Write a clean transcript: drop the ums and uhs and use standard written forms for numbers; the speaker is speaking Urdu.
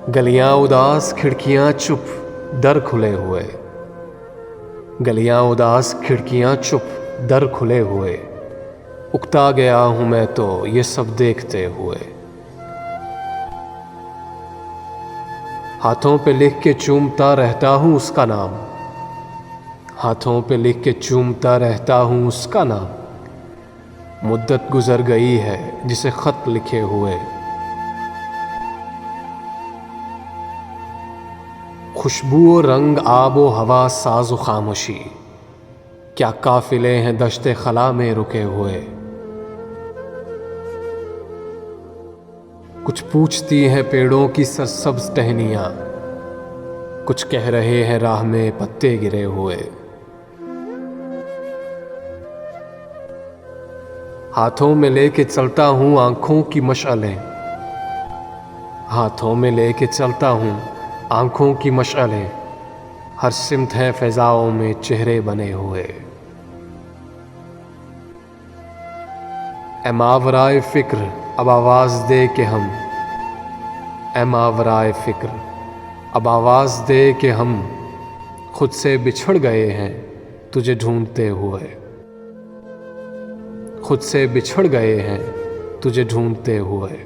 گلیاں اداس کھڑکیاں چپ در کھلے ہوئے، گلیاں اداس کھڑکیاں چپ در کھلے ہوئے، اکتا گیا ہوں میں تو یہ سب دیکھتے ہوئے۔ ہاتھوں پہ لکھ کے چومتا رہتا ہوں اس کا نام، ہاتھوں پہ لکھ کے چومتا رہتا ہوں اس کا نام، مدت گزر گئی ہے جسے خط لکھے ہوئے۔ خوشبو و رنگ آب و ہوا ساز و خاموشی، کیا قافلے ہیں دشت خلا میں رکے ہوئے۔ کچھ پوچھتی ہیں پیڑوں کی سرسبز ٹہنیاں، کچھ کہہ رہے ہیں راہ میں پتے گرے ہوئے۔ ہاتھوں میں لے کے چلتا ہوں آنکھوں کی مشعلیں، ہاتھوں میں لے کے چلتا ہوں آنکھوں کی مشعلیں، ہر سمت ہے فضاؤں میں چہرے بنے ہوئے۔ اے ماورائے فکر اب آواز دے کہ ہم، اے ماورائے فکر اب آواز دے کہ ہم خود سے بچھڑ گئے ہیں تجھے ڈھونڈتے ہوئے، خود سے بچھڑ گئے ہیں تجھے ڈھونڈتے ہوئے۔